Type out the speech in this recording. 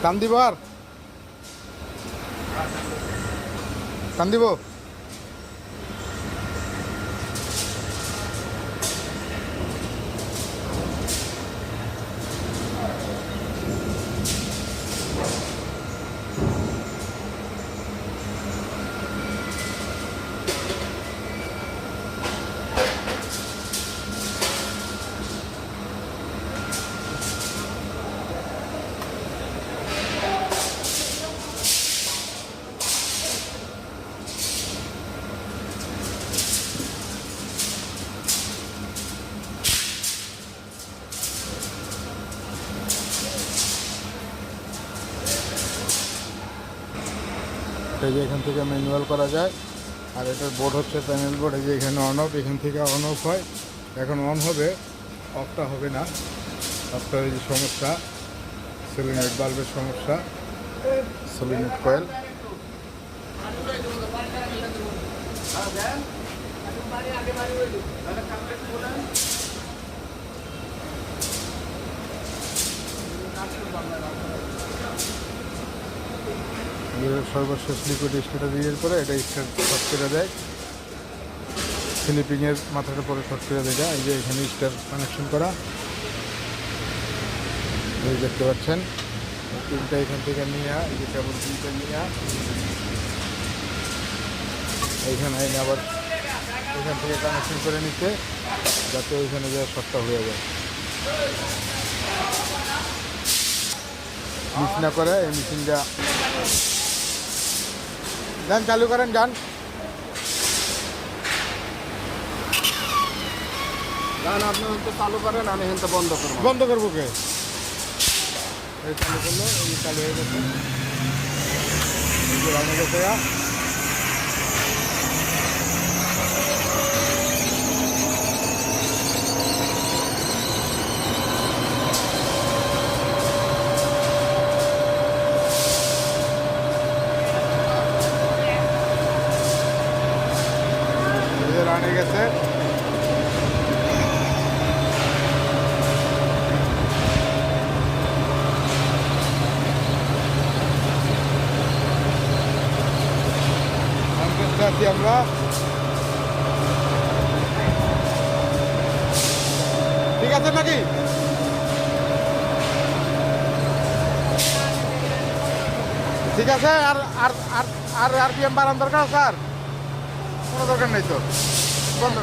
টান দিব আর টান দিব। এই যে এখান থেকে ম্যানুয়াল করা যায়। আর এটার বোর্ড হচ্ছে প্যানেল বোর্ড। এই যে এখানে অন অফ, এখান থেকে অন অফ হয়। এখন অন হবে, অফটা হবে না। আপনার এই যে সমস্যা, সলিনয়েড বাল্বের সমস্যা, সলিনয়েড কয়েল। সর্বশেষ লিকুইড স্টার্টার দিয়ে পরে এটা স্টার্ট শর্ট করে দেয়। স্লিপিংয়ের মাথাটা পরে শর্ট করে দেয়। এই যে এখানে স্টার কানেকশন করা, এই দেখতে পাচ্ছেন। পিনটা এখান থেকে নিয়ে এই যে কেবল পিনটা নিয়ে এইখানে এনে আবার এখান থেকে কানেকশন করে নিতে, যাতে ওইখানে যা শর্টটা হয়ে যায়। মিস না করে এই মেশিনটা যান চালু করেন, যান আপনি হয়তো চালু করেন, আমি এখানটা বন্ধ করবো। বন্ধ করবো কে? এই চালু করলো, এই চালু হয়ে গেছে, রান্না গেছে। রানে গেছে। আছি আমরা। ঠিক আছে নাকি? ঠিক আছে। আর আর আর আর আরপিএম বাড়ানোর দরকার স্যার? কোনো দরকার নেই তো, বন্ধ।